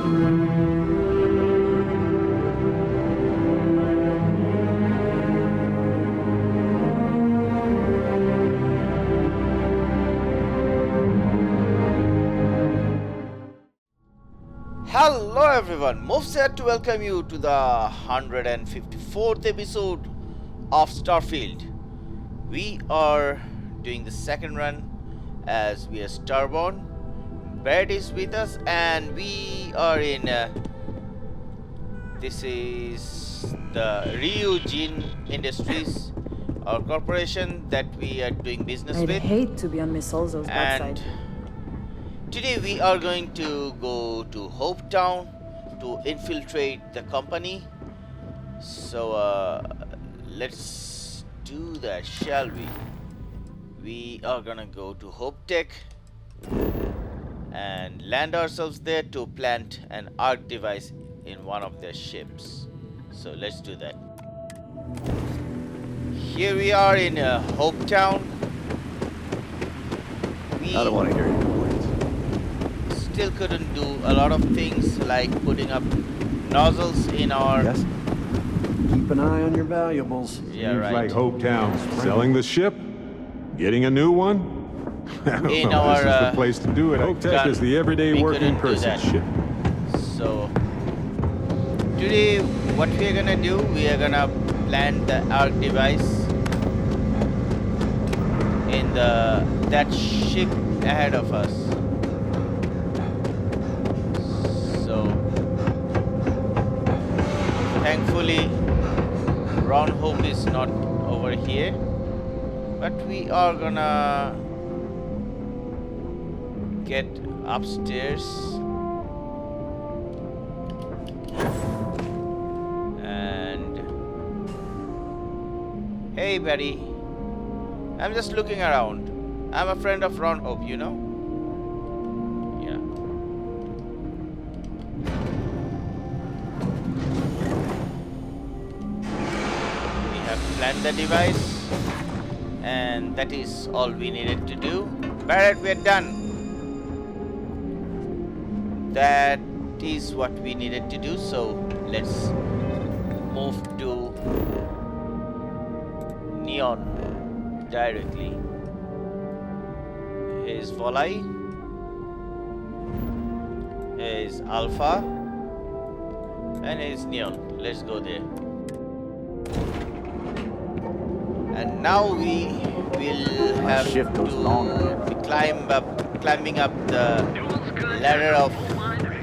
Hello everyone, MUFS here to welcome you to the 154th episode of Starfield. We are doing the second run as we are Starborn. Barrett is with us and we are in, this is the Ryujin Industries, our corporation that we are doing business I'd with. hate to be on Miss Olzo's bad And side. today we are going to go to Hope Town to infiltrate the company. So let's do that, shall we? We are gonna go to Hope Tech and land ourselves there to plant an arc device in one of their ships. So let's do that. Here we are in Hope Town. I don't want to hear your complaints. Still couldn't do a lot of things like putting up nozzles in our... Yes? Keep an eye on your valuables. Yeah, Seems right. like Hope Town. Selling the ship? Getting a new one? In Well, our, this is the place to do it. Hope Tech is the everyday we working couldn't do person that. ship. So today what we are gonna do, we are gonna plant the arc device in that ship ahead of us. So thankfully Ron Hope is not over here, but we are gonna get upstairs and hey buddy, I'm just looking around. I'm a friend of Ron Hope, you know? Yeah. We have planned the device and that is all we needed to do. Barrett, we're done. That is what we needed to do, so let's move to Neon directly. Here's Volai. Here's Alpha. And here's Neon. Let's go there. And now we will have shift goes longer. to climbing up the ladder of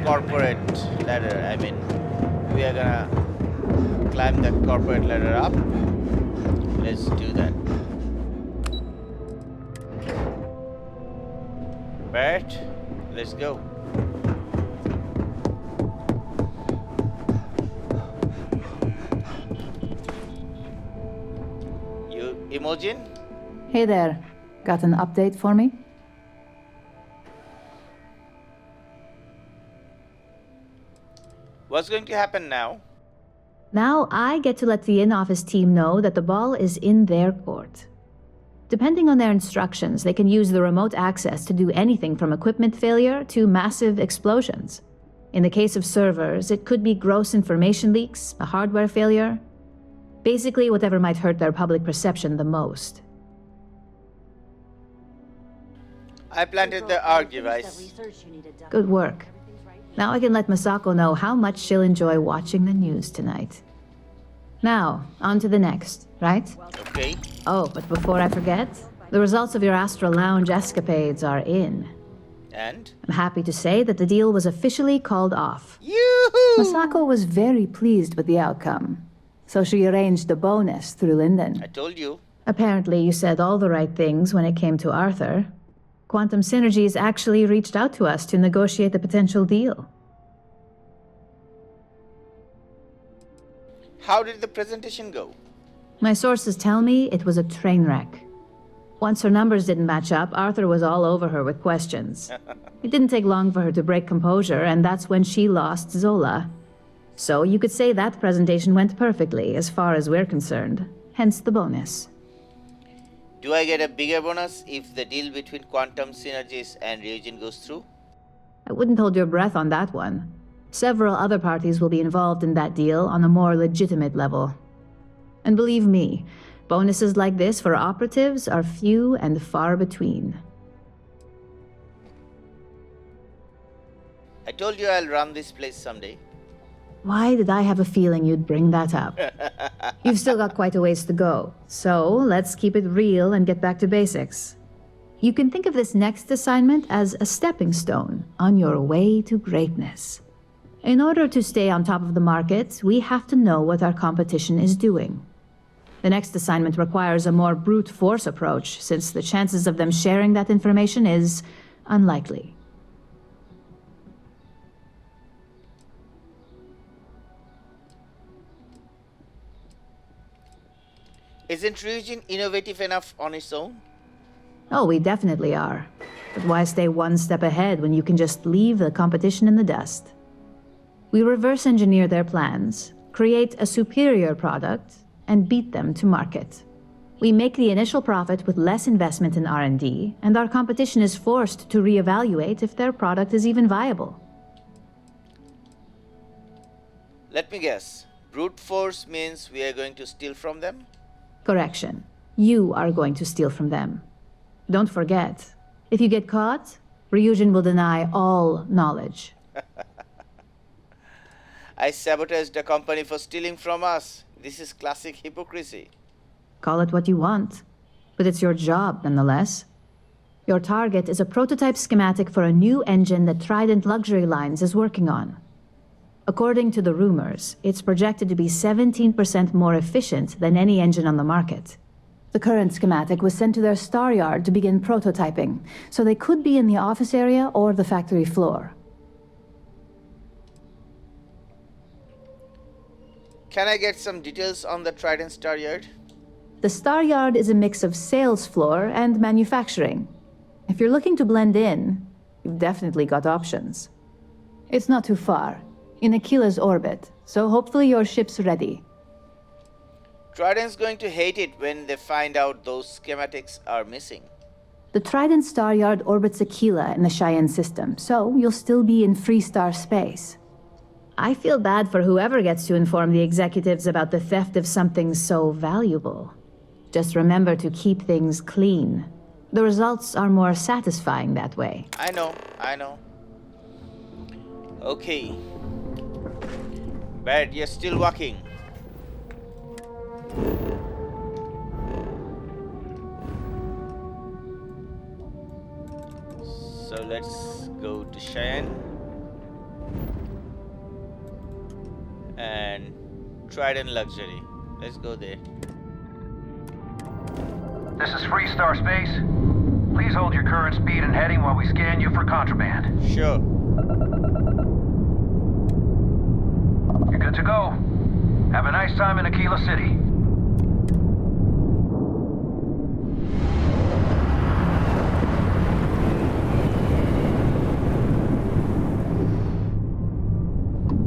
corporate ladder. I mean, we are gonna climb the corporate ladder up. Let's do that. Barrett, let's go. Imogen? Hey there. Got an update for me? What's going to happen now? Now I get to let the in-office team know that the ball is in their court. Depending on their instructions, they can use the remote access to do anything from equipment failure to massive explosions. In the case of servers, it could be gross information leaks, a hardware failure. Basically, whatever might hurt their public perception the most. I planted the arc device. Good work. Now I can let Masako know how much she'll enjoy watching the news tonight. Now, on to the next, right? Okay. Oh, but before I forget, the results of your Astral Lounge escapades are in. And? I'm happy to say that the deal was officially called off. Yoo-hoo! Masako was very pleased with the outcome, so she arranged a bonus through Linden. I told you. Apparently, you said all the right things when it came to Arthur. Quantum Synergies actually reached out to us to negotiate the potential deal. How did the presentation go? My sources tell me it was a train wreck. Once her numbers didn't match up, Arthur was all over her with questions. It didn't take long for her to break composure, and that's when she lost Zola. So you could say that presentation went perfectly, as far as we're concerned. Hence the bonus. Do I get a bigger bonus if the deal between Quantum Synergies and Ryujin goes through? I wouldn't hold your breath on that one. Several other parties will be involved in that deal on a more legitimate level. And believe me, bonuses like this for operatives are few and far between. I told you I'll run this place someday. Why did I have a feeling you'd bring that up? You've still got quite a ways to go, so let's keep it real and get back to basics. You can think of this next assignment as a stepping stone on your way to greatness. In order to stay on top of the market, we have to know what our competition is doing. The next assignment requires a more brute force approach, since the chances of them sharing that information is unlikely. Isn't Ryujin innovative enough on its own? Oh, we definitely are. But why stay one step ahead when you can just leave the competition in the dust? We reverse engineer their plans, create a superior product, and beat them to market. We make the initial profit with less investment in R&D, and our competition is forced to reevaluate if their product is even viable. Let me guess. Brute force means we are going to steal from them? Correction. You are going to steal from them. Don't forget, if you get caught, Ryujin will deny all knowledge. I sabotaged the company for stealing from us. This is classic hypocrisy. Call it what you want, but it's your job nonetheless. Your target is a prototype schematic for a new engine that Trident Luxury Lines is working on. According to the rumors, it's projected to be 17% more efficient than any engine on the market. The current schematic was sent to their star yard to begin prototyping, so they could be in the office area or the factory floor. Can I get some details on the Trident Star Yard? The star yard is a mix of sales floor and manufacturing. If you're looking to blend in, you've definitely got options. It's not too far, in Aquila's orbit, so hopefully your ship's ready. Trident's going to hate it when they find out those schematics are missing. The Trident star yard orbits Aquila in the Cheyenne system, so you'll still be in free star space. I feel bad for whoever gets to inform the executives about the theft of something so valuable. Just remember to keep things clean. The results are more satisfying that way. I know. Okay. Barrett, you're still walking. So let's go to Cheyenne. And Trident Luxury. Let's go there. This is Free Star Space. Please hold your current speed and heading while we scan you for contraband. Sure. You're good to go. Have a nice time in Aquila City.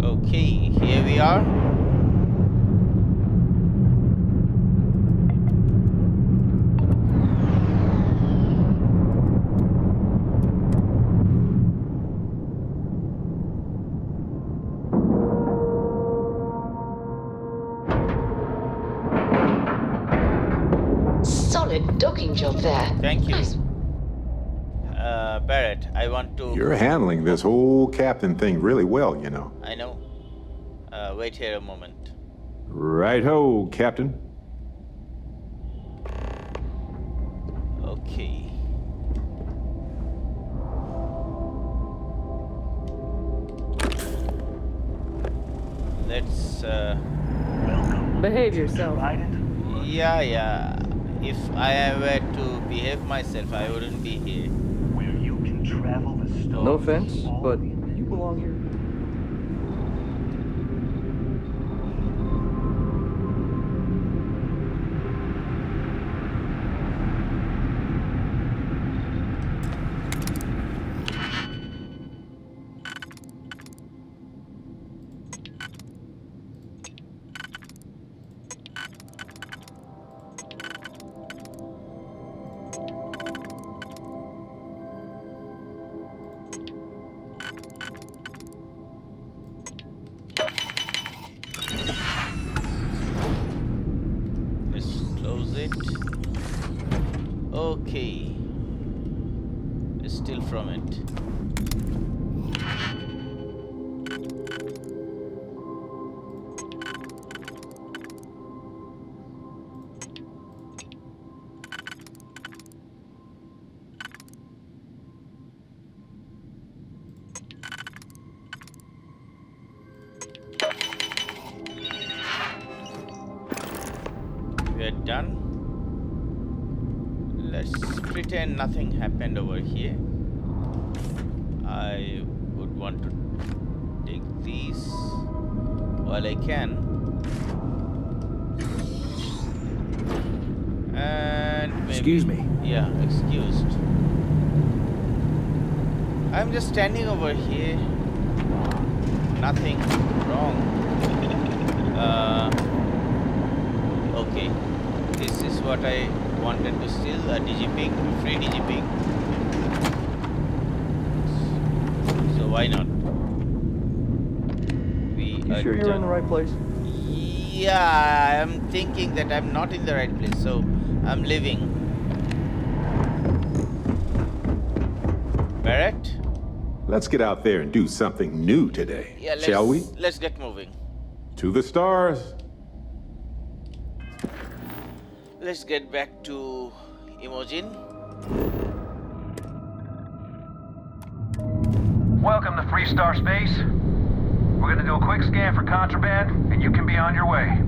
Okay, here we are. Solid docking job there. Thank you. Nice. Barrett, I want to... You're handling this whole captain thing really well, you know. I know. Wait here a moment. Right-ho, Captain. Okay. Let's, Behave yourself. yeah. If I were to behave myself, I wouldn't be here. Where you can travel the stone. No offense, but you belong here. it. Okay. Still from it. We're done. Let's pretend nothing happened over here. I would want to take these while I can. And maybe, Excuse me. Yeah, excused. I'm just standing over here. Nothing wrong. Okay. This is what I wanted to steal, a digiping, free digiping. So why not? You sure you're in the right place? Yeah, I'm thinking that I'm not in the right place, so I'm leaving. Barrett? Let's get out there and do something new today, Yeah, shall we? Let's get moving. To the stars. Let's get back to Imogen. Welcome to Free Star Space. We're gonna do a quick scan for contraband, and you can be on your way.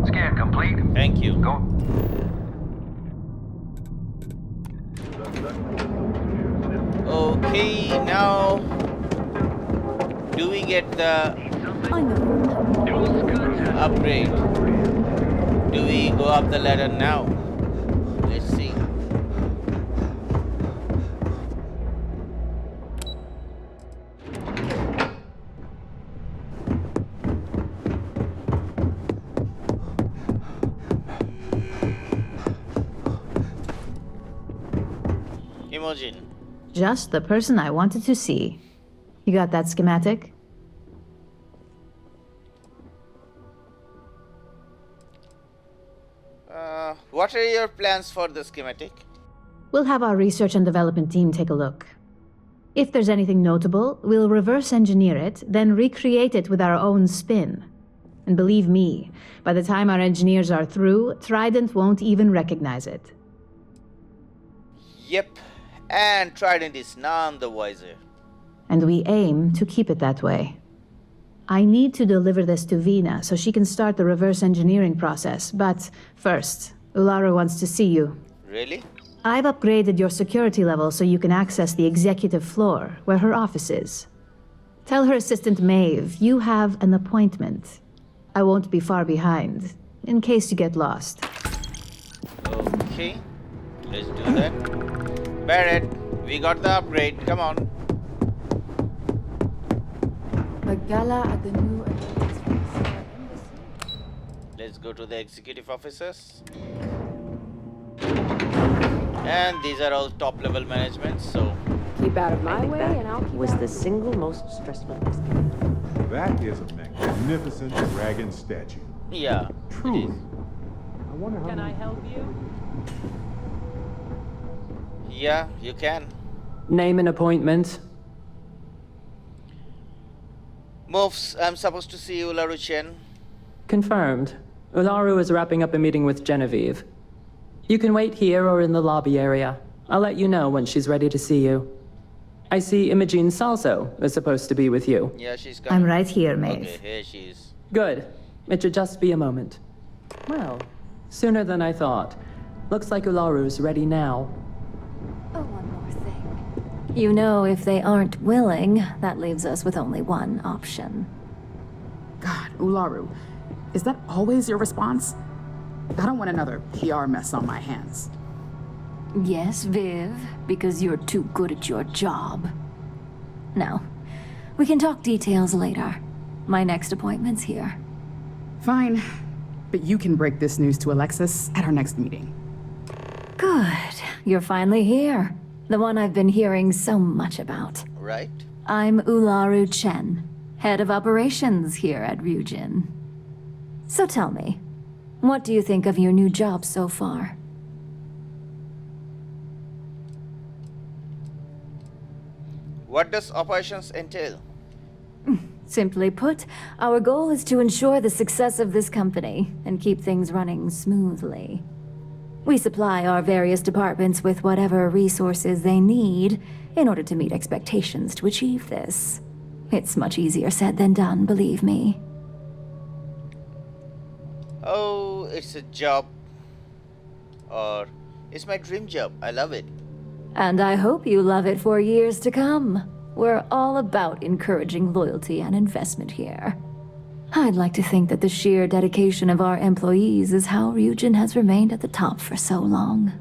Scan complete. Thank you. Go. Okay, now do we get the upgrade? Do we go up the ladder now? Let's see. Imogen. Just the person I wanted to see. You got that schematic? What are your plans for the schematic? We'll have our research and development team take a look. If there's anything notable, we'll reverse engineer it, then recreate it with our own spin. And believe me, by the time our engineers are through, Trident won't even recognize it. Yep, and Trident is none the wiser. And we aim to keep it that way. I need to deliver this to Vina so she can start the reverse engineering process, but first, Ularu wants to see you. Really? I've upgraded your security level so you can access the executive floor, where her office is. Tell her assistant Maeve you have an appointment. I won't be far behind, in case you get lost. Okay, let's do that. Barrett, we got the upgrade, come on. A gala at the new Let's go to the executive officers. And these are all top level management, so Keep out of my way and I'll keep was out the of single most stressful experience. That is a magnificent dragon statue. yeah. Truly. It is. I wonder how Can I help you? Yeah, you can. Name an appointment. MUFS, I'm supposed to see Ularu Chen. Confirmed. Ularu is wrapping up a meeting with Genevieve. You can wait here or in the lobby area. I'll let you know when she's ready to see you. I see Imogene Salso is supposed to be with you. Yeah, she's coming. I'm right here, Maeve. Okay, here she is. Good. It should just be a moment. Well, sooner than I thought. Looks like Ularu's ready now. Oh, one more thing. You know, if they aren't willing, that leaves us with only one option. God, Ularu, is that always your response? I don't want another PR mess on my hands. Yes, Viv, because you're too good at your job. Now, we can talk details later. My next appointment's here. Fine, but you can break this news to Alexis at our next meeting. Good. You're finally here. The one I've been hearing so much about. Right? I'm Ularu Chen, head of operations here at Ryujin. So tell me, what do you think of your new job so far? What does operations entail? Simply put, our goal is to ensure the success of this company and keep things running smoothly. We supply our various departments with whatever resources they need in order to meet expectations to achieve this. It's much easier said than done, believe me. Oh, it's a job. Or it's my dream job. I love it. And I hope you love it for years to come. We're all about encouraging loyalty and investment here. I'd like to think that the sheer dedication of our employees is how Ryujin has remained at the top for so long.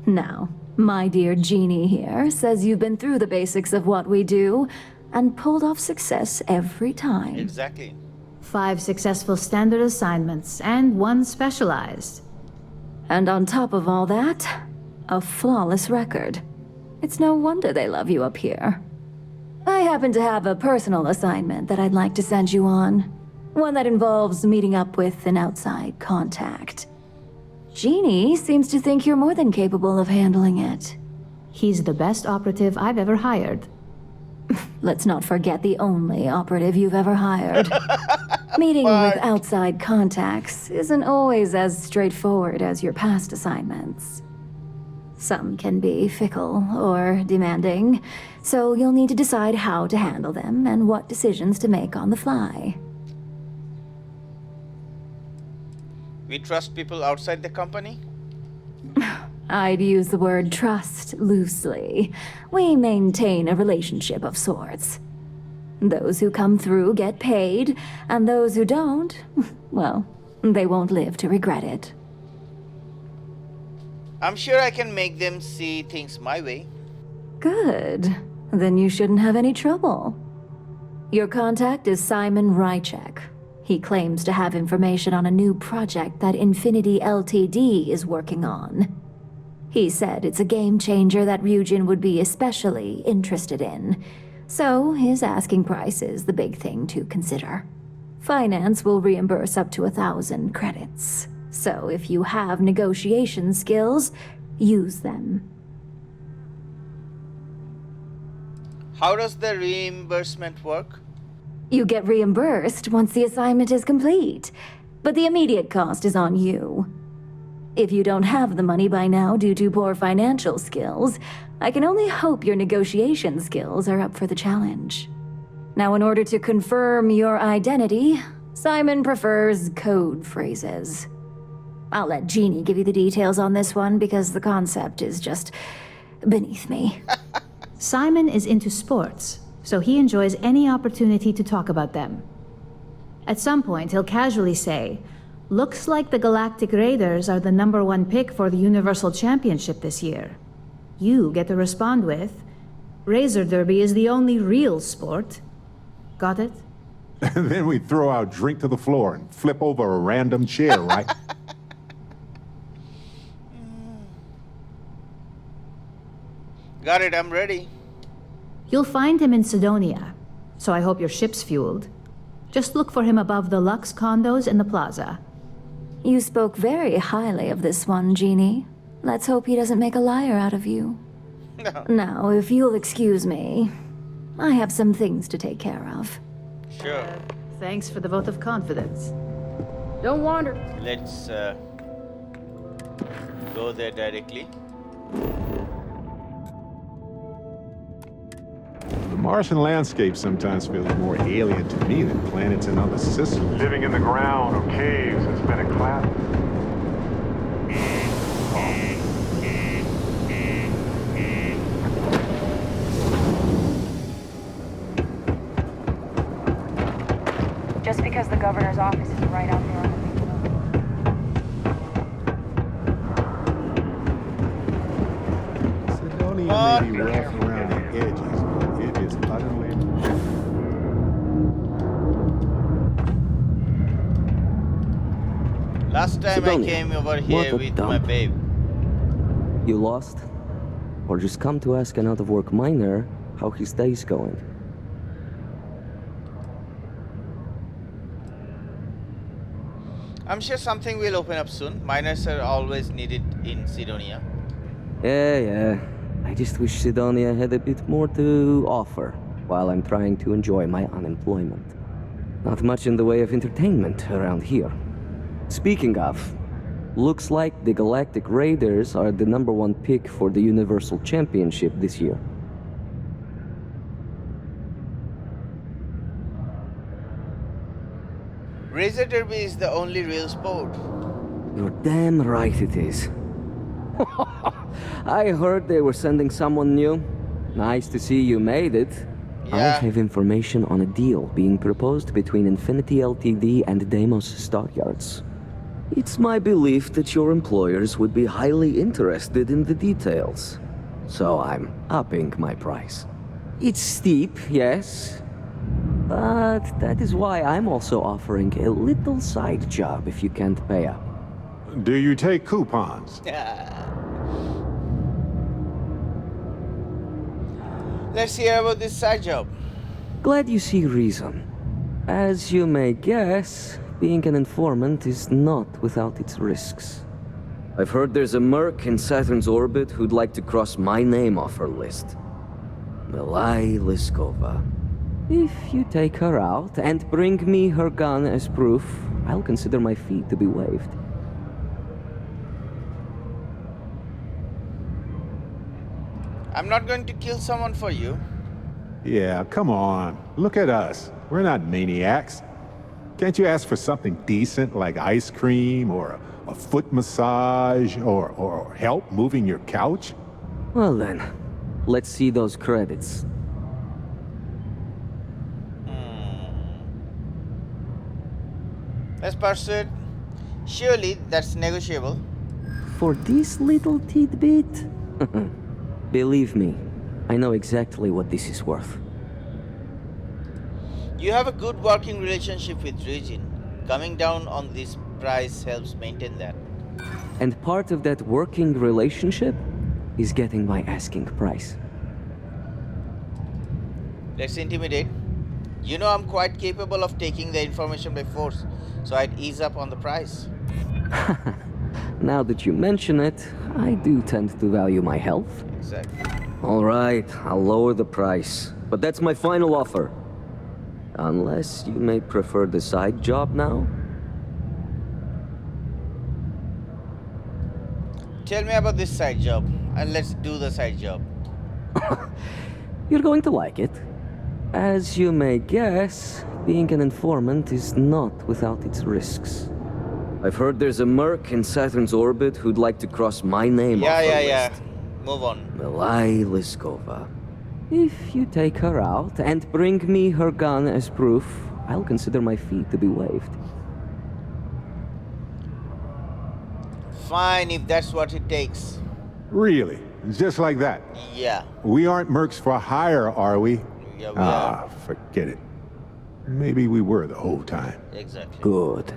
Now, my dear Jeannie here says you've been through the basics of what we do and pulled off success every time. Exactly. 5 successful standard assignments and 1 specialized. And on top of all that, a flawless record. It's no wonder they love you up here. I happen to have a personal assignment that I'd like to send you on. One that involves meeting up with an outside contact. Jeannie seems to think you're more than capable of handling it. He's the best operative I've ever hired. Let's not forget the only operative you've ever hired. Meeting with outside contacts isn't always as straightforward as your past assignments. Some can be fickle or demanding, so you'll need to decide how to handle them and what decisions to make on the fly. We trust people outside the company? I'd use the word trust loosely. We maintain a relationship of sorts. Those who come through get paid, and those who don't, well, they won't live to regret it. I'm sure I can make them see things my way. Good. Then you shouldn't have any trouble. Your contact is Simon Rychek. He claims to have information on a new project that Infinity Ltd is working on. He said it's a game changer that Ryujin would be especially interested in. So his asking price is the big thing to consider. Finance will reimburse up to 1,000 credits. So if you have negotiation skills, use them. How does the reimbursement work? You get reimbursed once the assignment is complete, but the immediate cost is on you. If you don't have the money by now due to poor financial skills, I can only hope your negotiation skills are up for the challenge. Now, in order to confirm your identity, Simon prefers code phrases. I'll let Jeannie give you the details on this one because the concept is just beneath me. Simon is into sports, so he enjoys any opportunity to talk about them. At some point, he'll casually say, "Looks like the Galactic Raiders are the #1 pick for the Universal Championship this year." You get to respond with, "Razor Derby is the only real sport." Got it? And then we throw our drink to the floor and flip over a random chair, right? Got it, I'm ready. You'll find him in Sidonia, so I hope your ship's fueled. Just look for him above the Lux condos in the plaza. You spoke very highly of this one, Jeannie. Let's hope he doesn't make a liar out of you. No. Now, if you'll excuse me, I have some things to take care of. Sure. Thanks for the vote of confidence. Don't wander. Let's go there directly. The Martian landscape sometimes feels more alien to me than planets in other systems. Living in the ground or caves has been a class. Just because the governor's office is right out there on the main road. Sidonia may be rough around the edges, but it is utterly... Last time Sidonia, I came over what here a with dump. my babe. You lost? Or just come to ask an out-of-work miner how his day's going? I'm sure something will open up soon. Miners are always needed in Sidonia. Yeah. I just wish Sidonia had a bit more to offer while I'm trying to enjoy my unemployment. Not much in the way of entertainment around here. Speaking of, looks like the Galactic Raiders are the #1 pick for the Universal Championship this year. Razor Derby is the only real sport. You're damn right it is. I heard they were sending someone new. Nice to see you made it. I Yeah. have information on a deal being proposed between Infinity Ltd and Deimos Stockyards. It's my belief that your employers would be highly interested in the details. So I'm upping my price. It's steep, yes. But that is why I'm also offering a little side job if you can't pay up. Do you take coupons? Let's hear about this side job. Glad you see reason. As you may guess, being an informant is not without its risks. I've heard there's a merc in Saturn's orbit who'd like to cross my name off her list. Milai Liskova. If you take her out and bring me her gun as proof, I'll consider my fee to be waived. I'm not going to kill someone for you. Yeah, come on. Look at us. We're not maniacs. Can't you ask for something decent like ice cream or a foot massage or help moving your couch? Well then, let's see those credits. Let's pursue it. Surely that's negotiable. For this little tidbit? Believe me, I know exactly what this is worth. You have a good working relationship with Regine. Coming down on this price helps maintain that. And part of that working relationship is getting my asking price. Let's intimidate. You know I'm quite capable of taking the information by force, so I'd ease up on the price. Now that you mention it, I do tend to value my health. Exactly. All right, I'll lower the price. But that's my final offer. Unless you may prefer the side job now? Tell me about this side job, and let's do the side job. You're going to like it. As you may guess, being an informant is not without its risks. I've heard there's a merc in Saturn's orbit who'd like to cross my name off her list. Move on. Milai Liskova. If you take her out and bring me her gun as proof, I'll consider my fee to be waived. Fine, if that's what it takes. Really? Just like that? Yeah. We aren't mercs for hire, are we? Yeah, we are. Forget it. Maybe we were the whole time. Exactly. Good.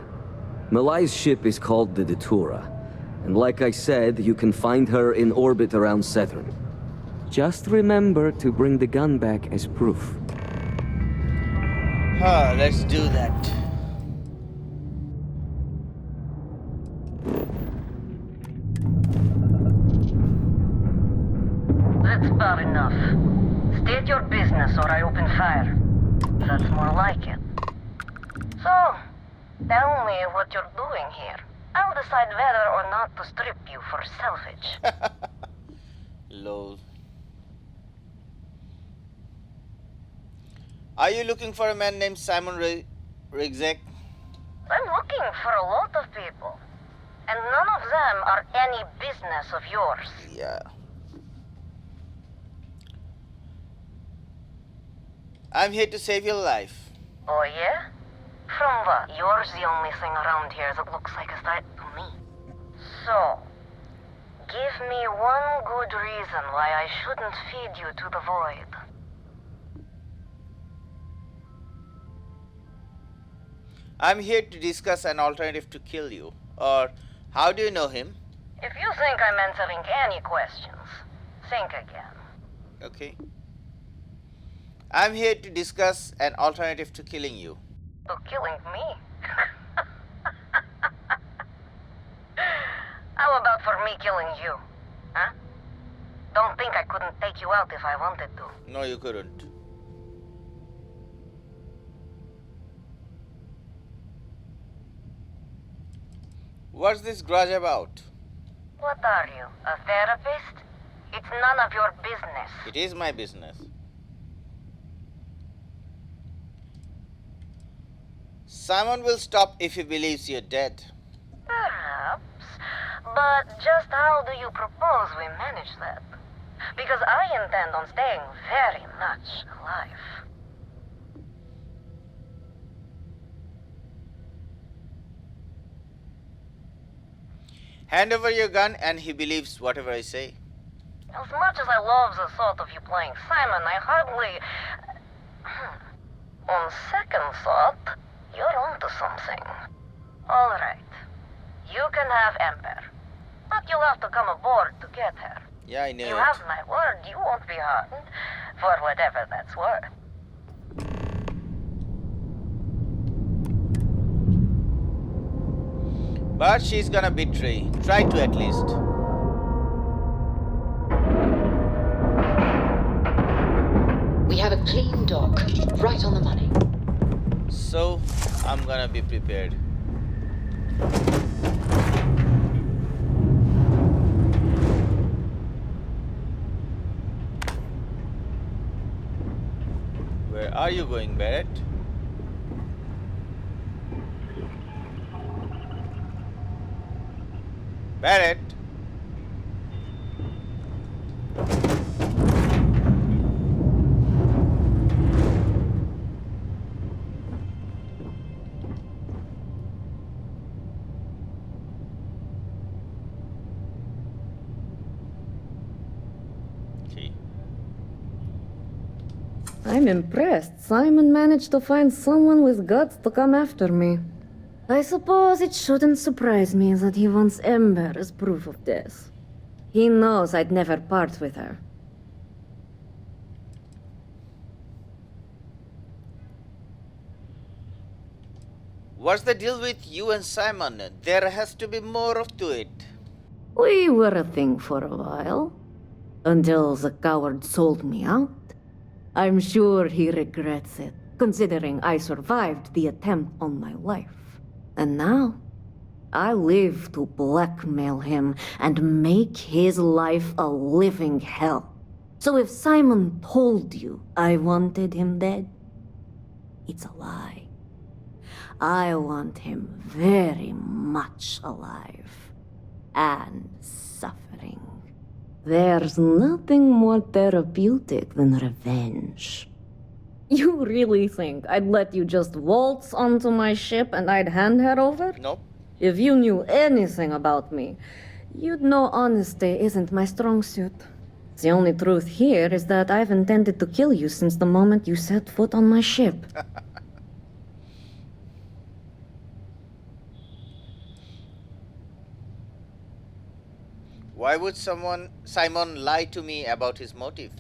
Milai's ship is called the Datura, and like I said, you can find her in orbit around Saturn. Just remember to bring the gun back as proof. Let's do that. That's bad enough. State your business or I open fire. That's more like it. So, tell me what you're doing here. I'll decide whether or not to strip you for salvage. Lol. Are you looking for a man named Simon Rigzek? I'm looking for a lot of people. And none of them are any business of yours. Yeah. I'm here to save your life. Oh yeah? From what? You're the only thing around here that looks like a threat to me. So, give me one good reason why I shouldn't feed you to the void. I'm here to discuss an alternative to kill you. Or, how do you know him? If you think I'm answering any questions, think again. Okay. I'm here to discuss an alternative to killing you. To killing me? for me killing you? Huh? Don't think I couldn't take you out if I wanted to. No, you couldn't. What's this grudge about? What are you, a therapist? It's none of your business. It is my business. Simon will stop if he believes you're dead. Perhaps. But just how do you propose we manage that? Because I intend on staying very much alive. Hand over your gun and he believes whatever I say. As much as I love the thought of you playing Simon, I hardly... On second thought, you're onto something. All right. You can have Ember. But you'll have to come aboard to get her. Yeah, I know. You have my word, you won't be harmed. For whatever that's worth. But she's gonna betray. Try to at least. We have a clean dock, right on the money. So, I'm gonna be prepared. Where are you going, Barrett? Barrett? I'm impressed. Simon managed to find someone with guts to come after me. I suppose it shouldn't surprise me that he wants Ember as proof of this. He knows I'd never part with her. What's the deal with you and Simon? There has to be more to it. We were a thing for a while. Until the coward sold me out. I'm sure he regrets it, considering I survived the attempt on my life. And now, I live to blackmail him and make his life a living hell. So if Simon told you I wanted him dead, it's a lie. I want him very much alive and suffering. There's nothing more therapeutic than revenge. You really think I'd let you just waltz onto my ship and I'd hand her over? Nope. If you knew anything about me, you'd know honesty isn't my strong suit. The only truth here is that I've intended to kill you since the moment you set foot on my ship. Why would Simon lie to me about his motive?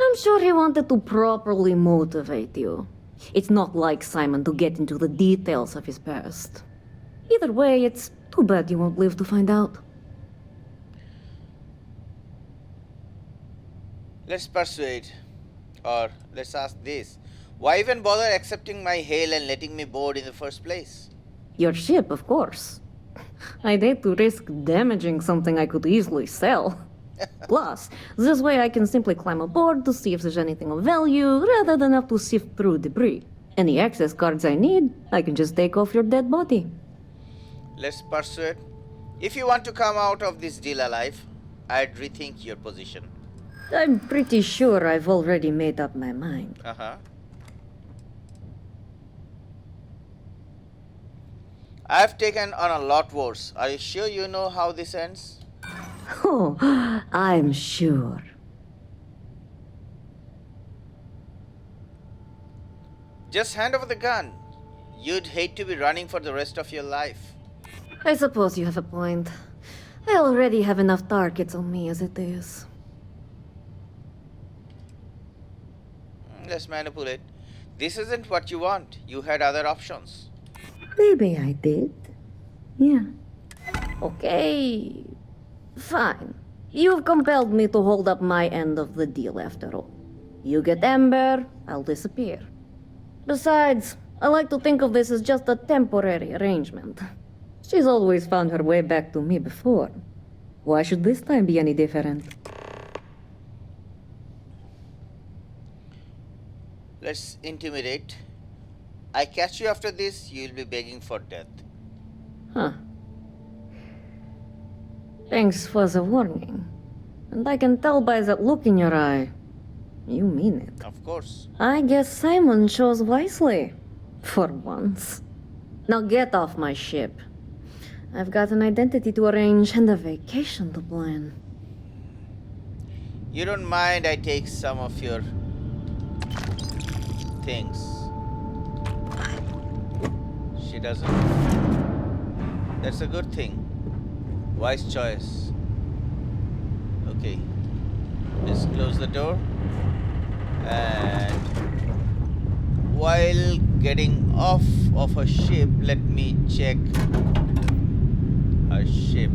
I'm sure he wanted to properly motivate you. It's not like Simon to get into the details of his past. Either way, it's too bad you won't live to find out. Let's persuade. Or let's ask this. Why even bother accepting my hail and letting me board in the first place? Your ship, of course. I'd hate to risk damaging something I could easily sell. Plus, this way I can simply climb aboard to see if there's anything of value, rather than have to sift through debris. Any access cards I need, I can just take off your dead body. Let's persuade. If you want to come out of this deal alive, I'd rethink your position. I'm pretty sure I've already made up my mind. I've taken on a lot worse. Are you sure you know how this ends? Oh, I'm sure. Just hand over the gun. You'd hate to be running for the rest of your life. I suppose you have a point. I already have enough targets on me as it is. Let's manipulate. This isn't what you want. You had other options. Maybe I did. Yeah. Okay. Fine. You've compelled me to hold up my end of the deal after all. You get Ember, I'll disappear. Besides, I like to think of this as just a temporary arrangement. She's always found her way back to me before. Why should this time be any different? Let's intimidate. I catch you after this, you'll be begging for death. Huh. Thanks for the warning. And I can tell by that look in your eye. You mean it. Of course. I guess Simon chose wisely. For once. Now get off my ship. I've got an identity to arrange and a vacation to plan. You don't mind I take some of your things. She doesn't. That's a good thing. Wise choice. Okay. Let's close the door. And while getting off of a ship, let me check our ship.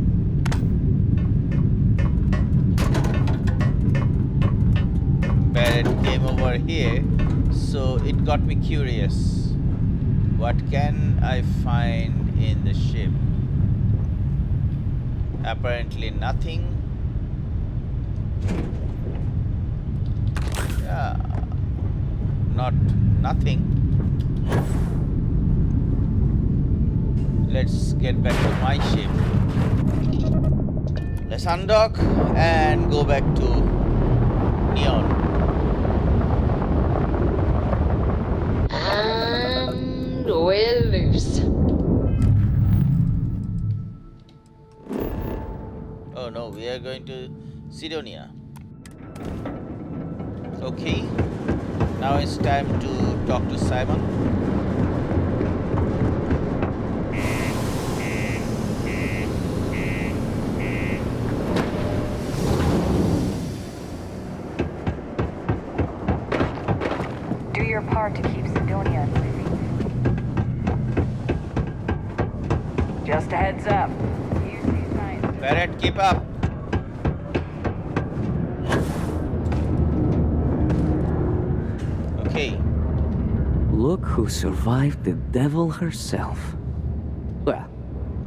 Barrett came over here, so it got me curious. What can I find in the ship? Apparently nothing. Yeah, not nothing. Let's get back to my ship. Let's undock and go back to Neon. And we're loose. Oh no, we are going to Sidonia. Okay, now it's time to talk to Simon. Do your part to keep Sidonia busy. Just a heads up. Use these signs. Barrett, keep up. Okay. Look who survived the devil herself. Well,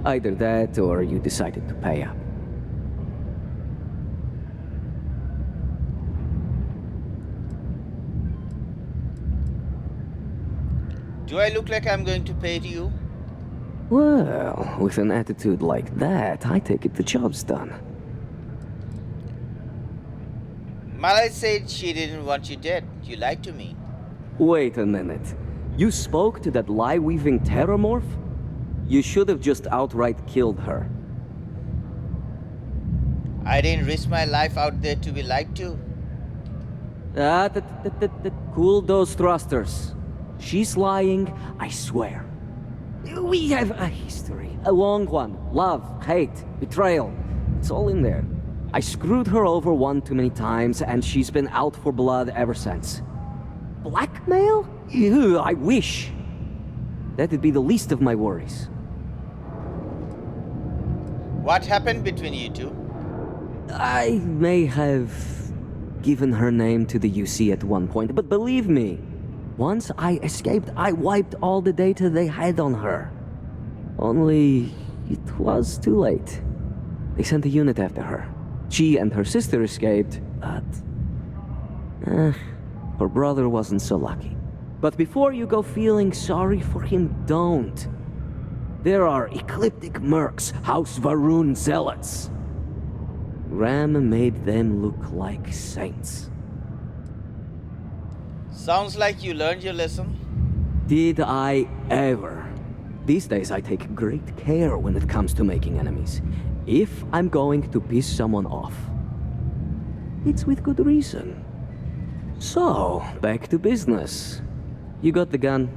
either that or you decided to pay up. Do I look like I'm going to pay to you? Well, with an attitude like that, I take it the job's done. Malai said she didn't want you dead. You lied to me. Wait a minute. You spoke to that lie-weaving terramorph? You should have just outright killed her. I didn't risk my life out there to be lied to. Cool those thrusters. She's lying, I swear. We have a history. A long one. Love, hate, betrayal. It's all in there. I screwed her over one too many times, and she's been out for blood ever since. Blackmail? Ew, I wish. That'd be the least of my worries. What happened between you two? I may have given her name to the UC at one point, but believe me, once I escaped, I wiped all the data they had on her. Only it was too late. They sent a unit after her. She and her sister escaped, but her brother wasn't so lucky. But before you go feeling sorry for him, don't. There are ecliptic mercs, House Varun zealots. Ram made them look like saints. Sounds like you learned your lesson. Did I ever? These days I take great care when it comes to making enemies. If I'm going to piss someone off, it's with good reason. So, back to business. You got the gun.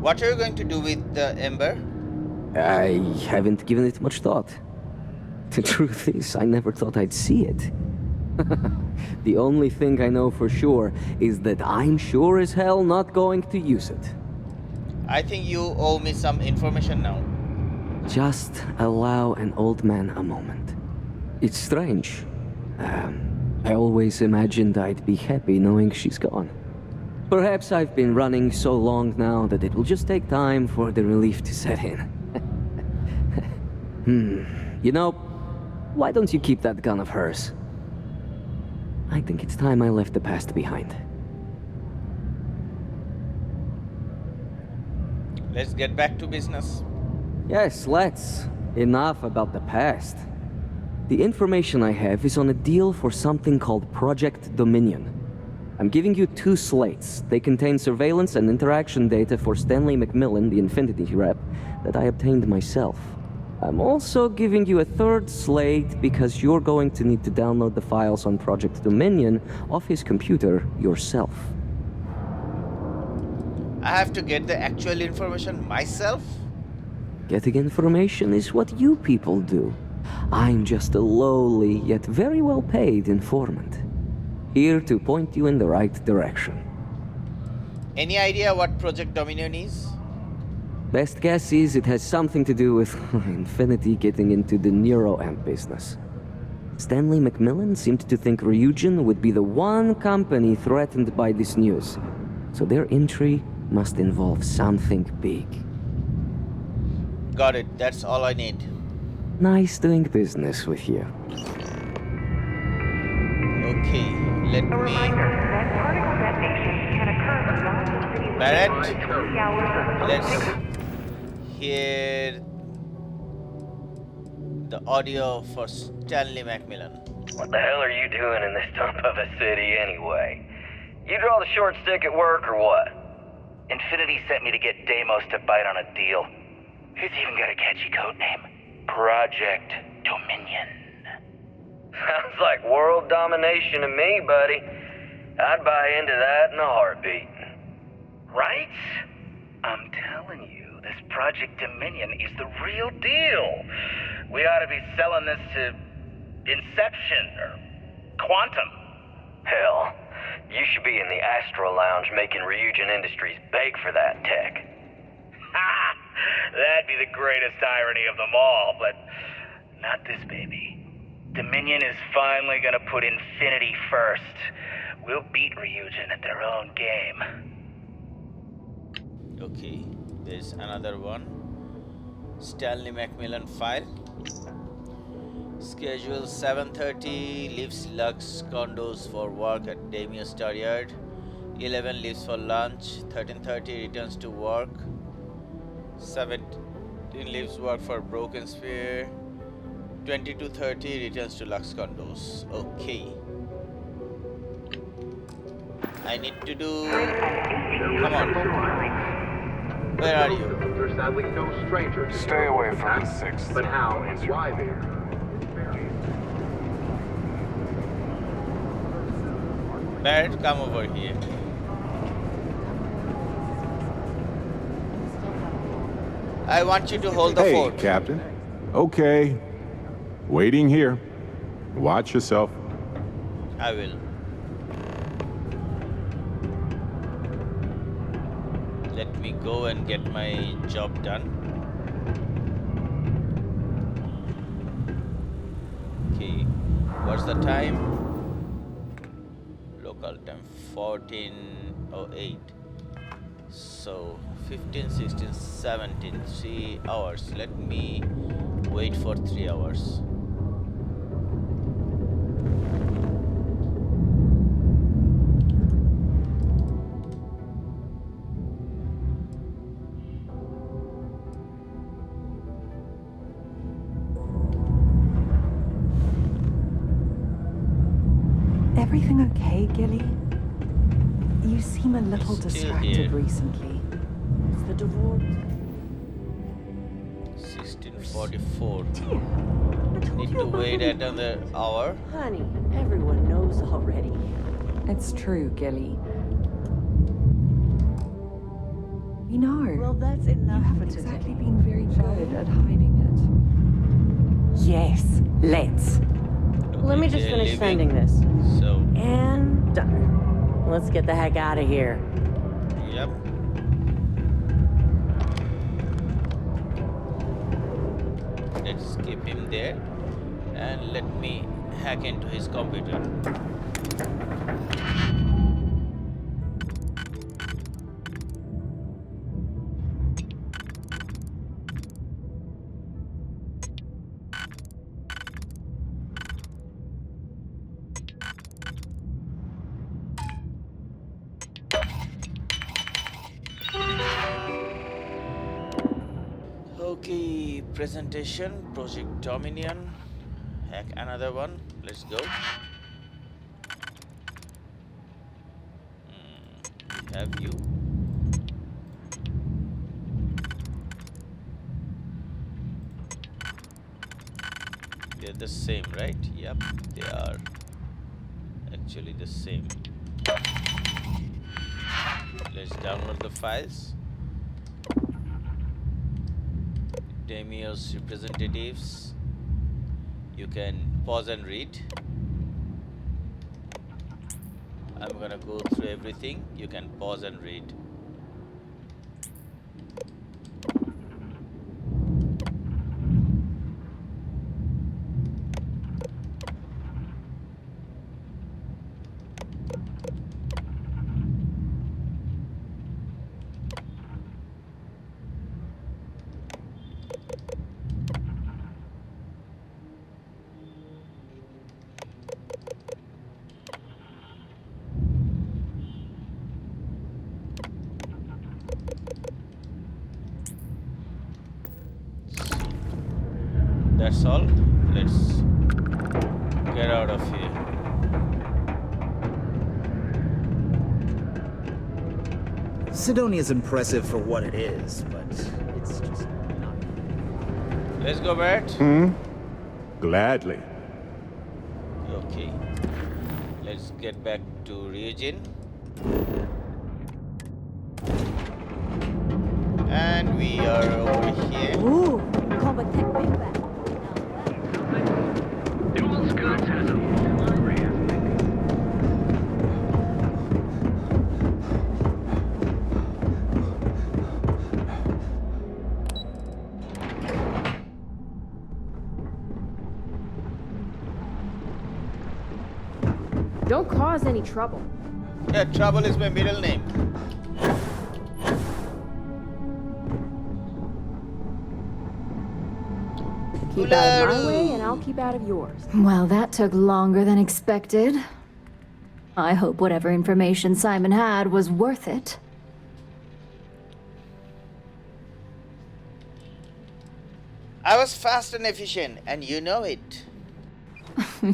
What are you going to do with the Ember? I haven't given it much thought. The truth is, I never thought I'd see it. The only thing I know for sure is that I'm sure as hell not going to use it. I think you owe me some information now. Just allow an old man a moment. It's strange. I always imagined I'd be happy knowing she's gone. Perhaps I've been running so long now that it will just take time for the relief to set in. You know, why don't you keep that gun of hers? I think it's time I left the past behind. Let's get back to business. Yes, let's. Enough about the past. The information I have is on a deal for something called Project Dominion. I'm giving you 2 slates. They contain surveillance and interaction data for Stanley McMillan, the Infinity rep, that I obtained myself. I'm also giving you a 3rd slate because you're going to need to download the files on Project Dominion off his computer yourself. I have to get the actual information myself? Getting information is what you people do. I'm just a lowly, yet very well-paid informant. Here to point you in the right direction. Any idea what Project Dominion is? Best guess is it has something to do with Infinity getting into the neuroamp business. Stanley McMillan seemed to think Ryujin would be the one company threatened by this news. So their entry must involve something big. Got it. That's all I need. Nice doing business with you. Okay, let me... Barrett, let's hear the audio for Stanley McMillan. What the hell are you doing in this dump of a city anyway? You draw the short stick at work or what? Infinity sent me to get Deimos to bite on a deal. He's even got a catchy code name. Project Dominion. Sounds like world domination to me, buddy. I'd buy into that in a heartbeat. Right? I'm telling you, this Project Dominion is the real deal. We ought to be selling this to Inception or Quantum. Hell, you should be in the Astro Lounge making Ryujin Industries beg for that tech. Ha! That'd be the greatest irony of them all, but not this baby. Dominion is finally gonna put Infinity first. We'll beat Ryujin at their own game. Okay, there's another one. Stanley McMillan file. Schedule 7:30, leaves Lux condos for work at Damien Starryard. 11 leaves for lunch. 13:30 returns to work. 17 leaves work for Broken Sphere. 22:30 returns to Lux condos. Okay. I need to do... Come on. Where are you? You're sadly no stranger to Stay away from the 6th. But how and why there? Barrett, come over here. I want you to hold the fort. Hey, Captain. Okay. Waiting here. Watch yourself. I will. Let me go and get my job done. Okay. What's the time? Local time 14:08. So 15, 16, 17, 3 hours. Let me wait for 3 hours. Everything okay, Gilly? You seem a little Still distracted here. recently. Is the divorce? 16:44. Need to wait another hour. Honey, everyone knows already. It's true, Gilly. We know. Well, that's enough. You haven't exactly been very good at hiding it. Yes, let's. Let me just finish sending this. So. And done. Let's get the heck out of here. Yep. Let's keep him there. And let me hack into his computer. Okay, presentation, Project Dominion. Hack another one. Let's go. Have you? They're the same, right? Yep, they are actually the same. Let's download the files. Demios representatives. You can pause and read. I'm gonna go through everything. You can pause and read. That's all. Let's get out of here. Sidonia's impressive for what it is, but it's just not. Let's go, Bert. Gladly. Okay. Let's get back to Ryujin. And we are over here. Ooh, combat tech big bang. Don't cause any trouble. Yeah, Trouble is my middle name. Keep out of my way and I'll keep out of yours. Well, that took longer than expected. I hope whatever information Simon had was worth it. I was fast and efficient, and you know it.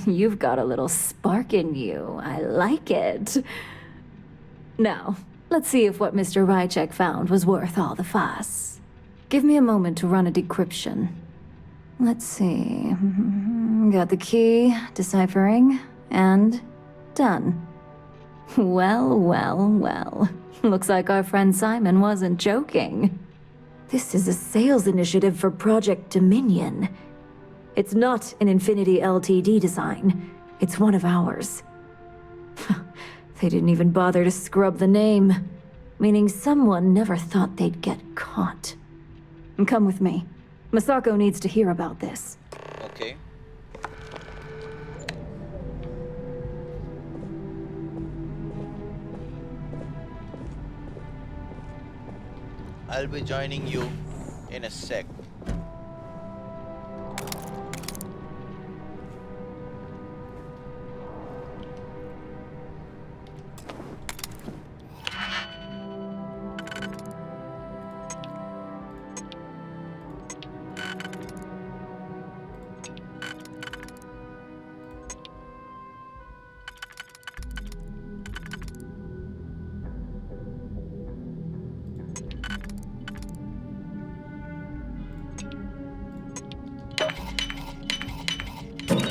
You've got a little spark in you. I like it. Now, let's see if what Mr. Rychek found was worth all the fuss. Give me a moment to run a decryption. Let's see. Got the key, deciphering, and done. Well, well, well. Looks like our friend Simon wasn't joking. This is a sales initiative for Project Dominion. It's not an Infinity Ltd design. It's one of ours. They didn't even bother to scrub the name, meaning someone never thought they'd get caught. Come with me. Masako needs to hear about this. Okay. I'll be joining you in a sec.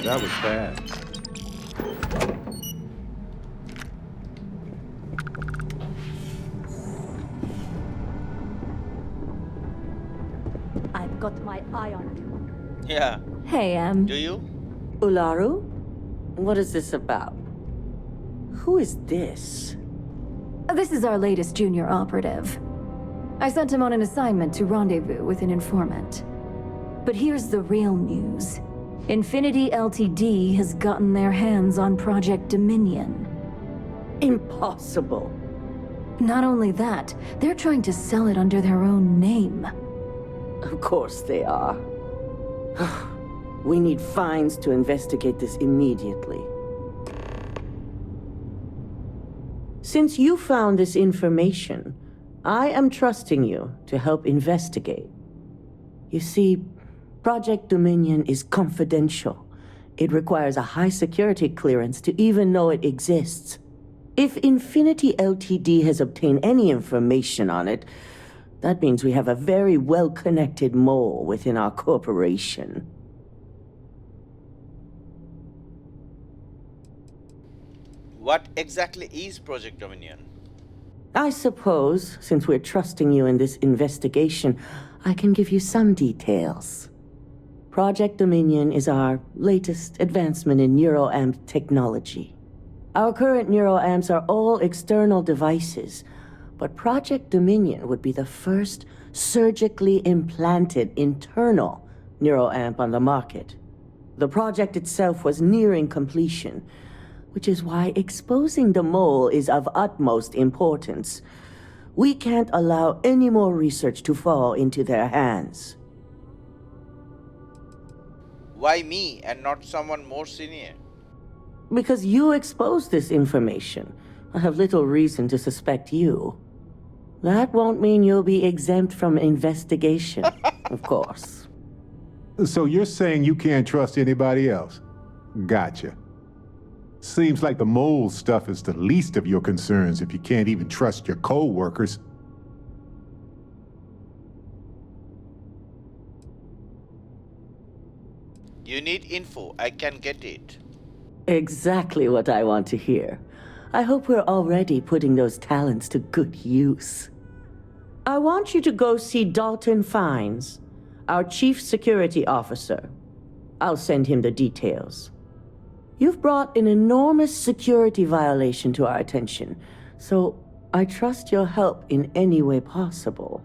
That was fast. I've got my eye on it. Yeah. Hey, Do you? Ularu? What is this about? Who is this? This is our latest junior operative. I sent him on an assignment to rendezvous with an informant. But here's the real news. Infinity Ltd. has gotten their hands on Project Dominion. Impossible. Not only that, they're trying to sell it under their own name. Of course they are. We need fines to investigate this immediately. Since you found this information, I am trusting you to help investigate. You see, Project Dominion is confidential. It requires a high security clearance to even know it exists. If Infinity Ltd. has obtained any information on it, that means we have a very well-connected mole within our corporation. What exactly is Project Dominion? I suppose, since we're trusting you in this investigation, I can give you some details. Project Dominion is our latest advancement in neuroamp technology. Our current neuroamps are all external devices, but Project Dominion would be the first surgically implanted internal neuroamp on the market. The project itself was nearing completion, which is why exposing the mole is of utmost importance. We can't allow any more research to fall into their hands. Why me and not someone more senior? Because you exposed this information, I have little reason to suspect you. That won't mean you'll be exempt from investigation, of course. So you're saying you can't trust anybody else? Gotcha. Seems like the mole stuff is the least of your concerns if you can't even trust your co-workers. You need info. I can get it. Exactly what I want to hear. I hope we're already putting those talents to good use. I want you to go see Dalton Fines, our Chief Security Officer. I'll send him the details. You've brought an enormous security violation to our attention, so I trust your help in any way possible.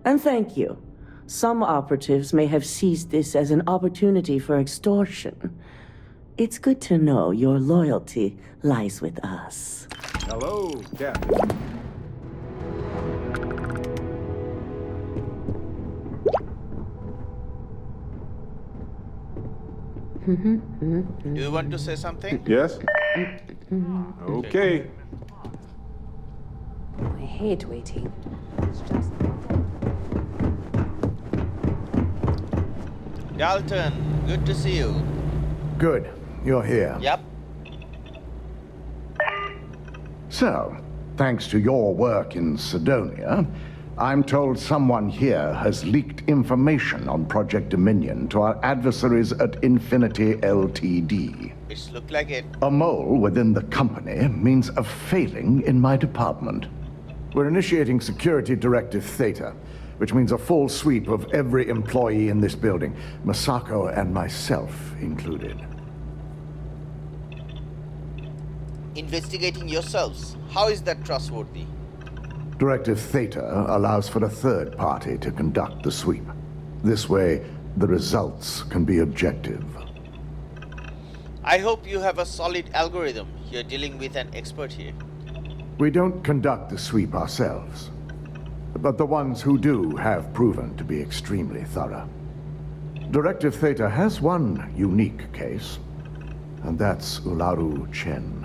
And thank you. Some operatives may have seized this as an opportunity for extortion. It's good to know your loyalty lies with us. Hello, Captain. Do you want to say something? Yes? Okay. I hate waiting. It's just... Dalton, good to see you. Good. You're here. Yep. So, thanks to your work in Sidonia, I'm told someone here has leaked information on Project Dominion to our adversaries at Infinity Ltd. It's looked like it. A mole within the company means a failing in my department. We're initiating Security Directive Theta, which means a full sweep of every employee in this building, Masako and myself included. Investigating yourselves. How is that trustworthy? Directive Theta allows for a third party to conduct the sweep. This way, the results can be objective. I hope you have a solid algorithm. You're dealing with an expert here. We don't conduct the sweep ourselves, but the ones who do have proven to be extremely thorough. Directive Theta has one unique case, and that's Ularu Chen.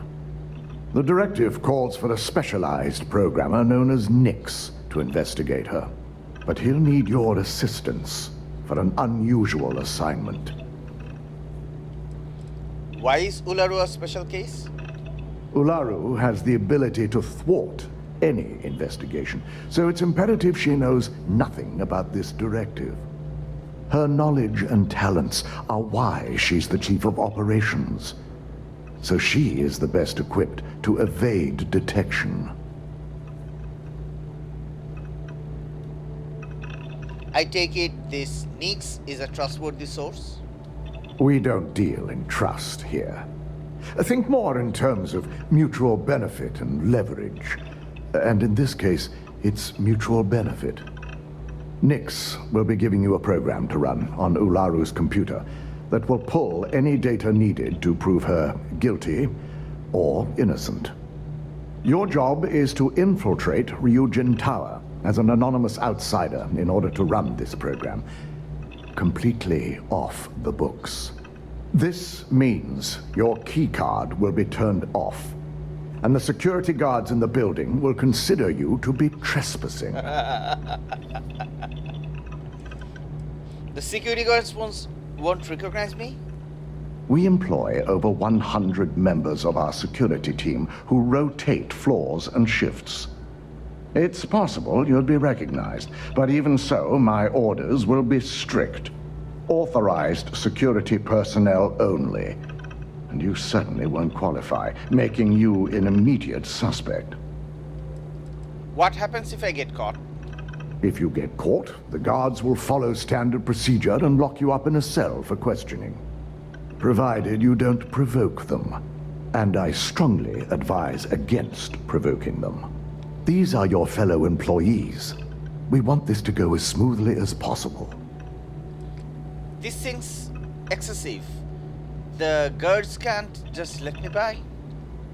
The directive calls for a specialized programmer known as Nix to investigate her, but he'll need your assistance for an unusual assignment. Why is Ularu a special case? Ularu has the ability to thwart any investigation, so it's imperative she knows nothing about this directive. Her knowledge and talents are why she's the chief of operations, so she is the best equipped to evade detection. I take it this Nix is a trustworthy source? We don't deal in trust here. Think more in terms of mutual benefit and leverage. And in this case, it's mutual benefit. Nix will be giving you a program to run on Ularu's computer that will pull any data needed to prove her guilty or innocent. Your job is to infiltrate Ryujin Tower as an anonymous outsider in order to run this program completely off the books. This means your keycard will be turned off, and the security guards in the building will consider you to be trespassing. The security guards won't recognize me? We employ over 100 members of our security team who rotate floors and shifts. It's possible you'll be recognized, but even so, my orders will be strict. Authorized security personnel only. And you certainly won't qualify, making you an immediate suspect. What happens if I get caught? If you get caught, the guards will follow standard procedure and lock you up in a cell for questioning. Provided you don't provoke them. And I strongly advise against provoking them. These are your fellow employees. We want this to go as smoothly as possible. This thing's excessive. The guards can't just let me by.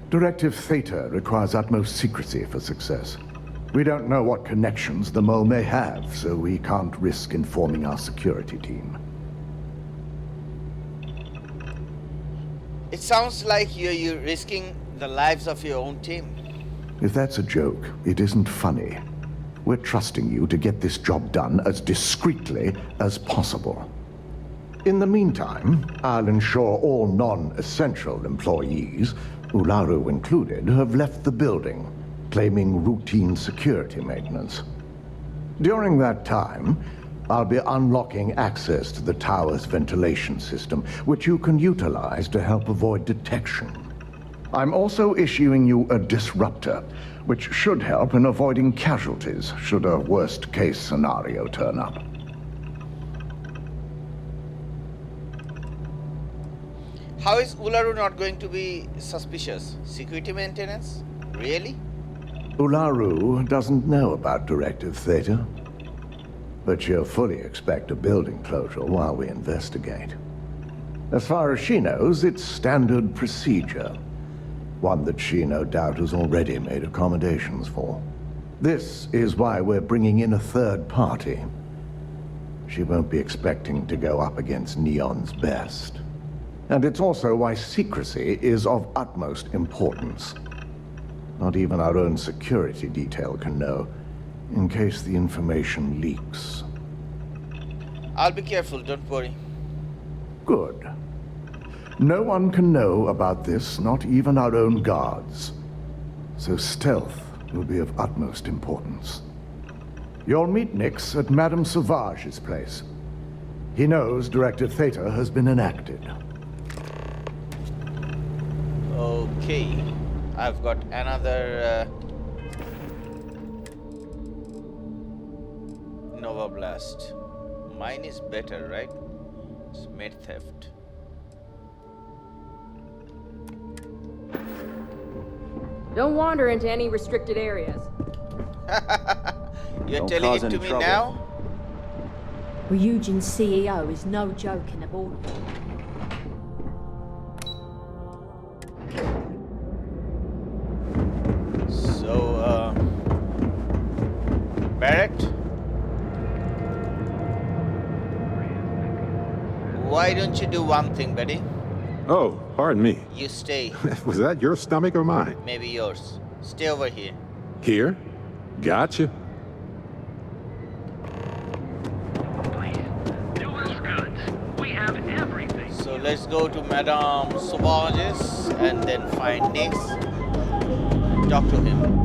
Directive Theta requires utmost secrecy for success. We don't know what connections the mole may have, so we can't risk informing our security team. It sounds like you're risking the lives of your own team. If that's a joke, it isn't funny. We're trusting you to get this job done as discreetly as possible. In the meantime, I'll ensure all non-essential employees, Ularu included, have left the building, claiming routine security maintenance. During that time, I'll be unlocking access to the tower's ventilation system, which you can utilize to help avoid detection. I'm also issuing you a disruptor, which should help in avoiding casualties should a worst-case scenario turn up. How is Ularu not going to be suspicious? Security maintenance? Really? Ularu doesn't know about Directive Theta, but she'll fully expect a building closure while we investigate. As far as she knows, it's standard procedure, one that she no doubt has already made accommodations for. This is why we're bringing in a third party. She won't be expecting to go up against Neon's best. And it's also why secrecy is of utmost importance. Not even our own security detail can know, in case the information leaks. I'll be careful, don't worry. Good. No one can know about this, not even our own guards. So stealth will be of utmost importance. You'll meet Nix at Madame Sauvage's place. He knows Directive Theta has been enacted. Okay, I've got another Nova Blast. Mine is better, right? It's made theft. Don't wander into any restricted areas. You're telling it to me now? Ryujin's CEO is no joke in the board. So, Barrett? Why don't you do one thing, buddy? Oh, pardon me. You stay. Was that your stomach or mine? Maybe yours. Stay over here. Here? Gotcha. So let's go to Madame Sauvage's and then find Nix. Talk to him.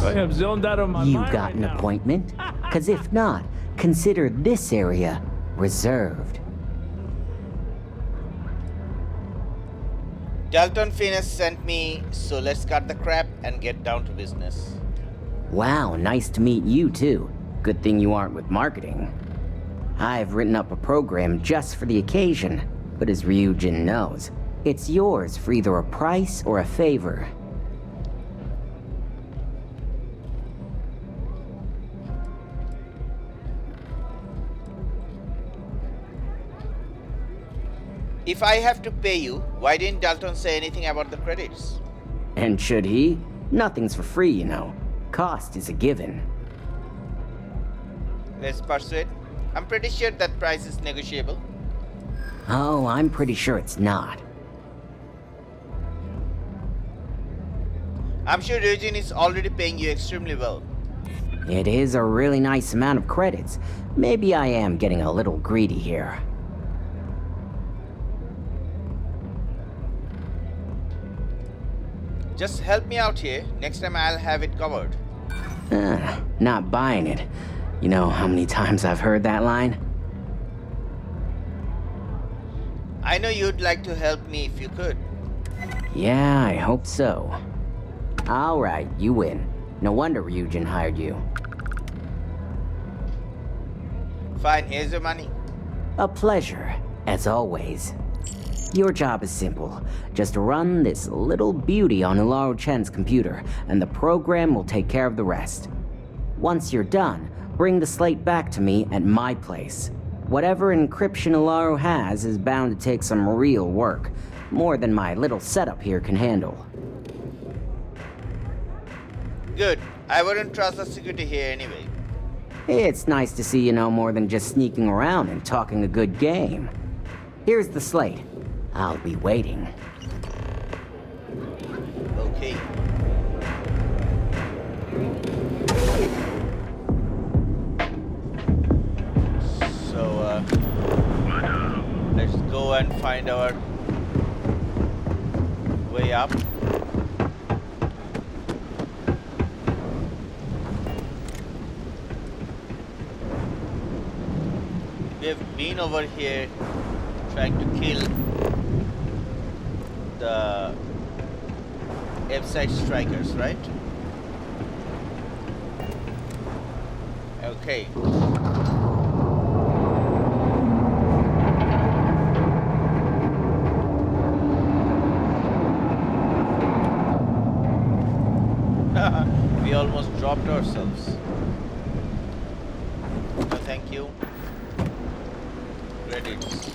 I am zoned out of my mind. You got an appointment? Because if not, consider this area reserved. Dalton Finis sent me, so let's cut the crap and get down to business. Wow, nice to meet you too. Good thing you aren't with marketing. I've written up a program just for the occasion, but as Ryujin knows, it's yours for either a price or a favor. If I have to pay you, why didn't Dalton say anything about the credits? And should he? Nothing's for free, you know. Cost is a given. Let's persuade. I'm pretty sure that price is negotiable. Oh, I'm pretty sure it's not. I'm sure Ryujin is already paying you extremely well. It is a really nice amount of credits. Maybe I am getting a little greedy here. Just help me out here. Next time I'll have it covered. Not buying it. You know how many times I've heard that line? I know you'd like to help me if you could. Yeah, I hope so. Alright, you win. No wonder Ryujin hired you. Fine, here's your money. A pleasure, as always. Your job is simple. Just run this little beauty on Ilaro Chen's computer, and the program will take care of the rest. Once you're done, bring the slate back to me at my place. Whatever encryption Ilaro has is bound to take some real work. More than my little setup here can handle. Good. I wouldn't trust the security here anyway. It's nice to see you know more than just sneaking around and talking a good game. Here's the slate. I'll be waiting. Okay. So, let's go and find our way up. We've been over here trying to kill the F-side strikers, right? Okay. We almost dropped ourselves. No, thank you. Credits.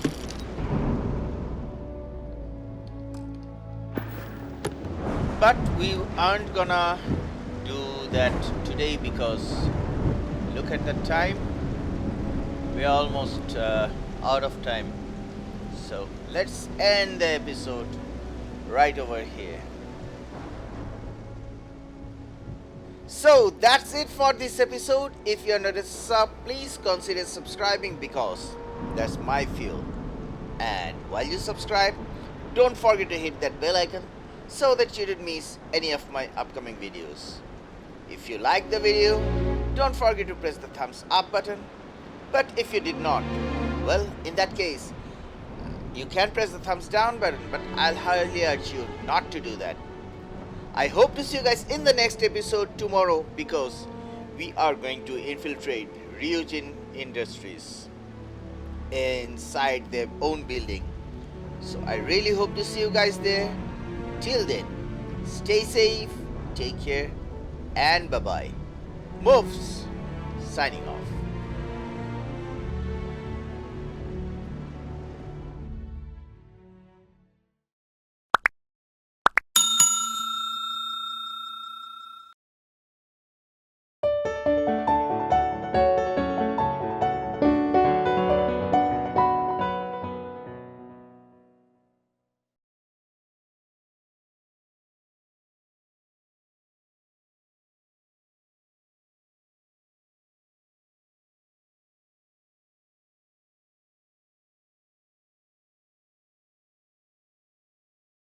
But we aren't gonna do that today because look at the time. We're almost out of time. So let's end the episode right over here. So that's it for this episode. If you're not a sub, please consider subscribing because that's my fuel. And while you subscribe, don't forget to hit that bell icon so that you don't miss any of my upcoming videos. If you like the video, don't forget to press the thumbs up button. But if you did not, well, in that case, you can press the thumbs down button, but I'll highly urge you not to do that. I hope to see you guys in the next episode tomorrow because we are going to infiltrate Ryujin Industries inside their own building. So I really hope to see you guys there. Till then, stay safe, take care, and bye-bye. MUFS signing off.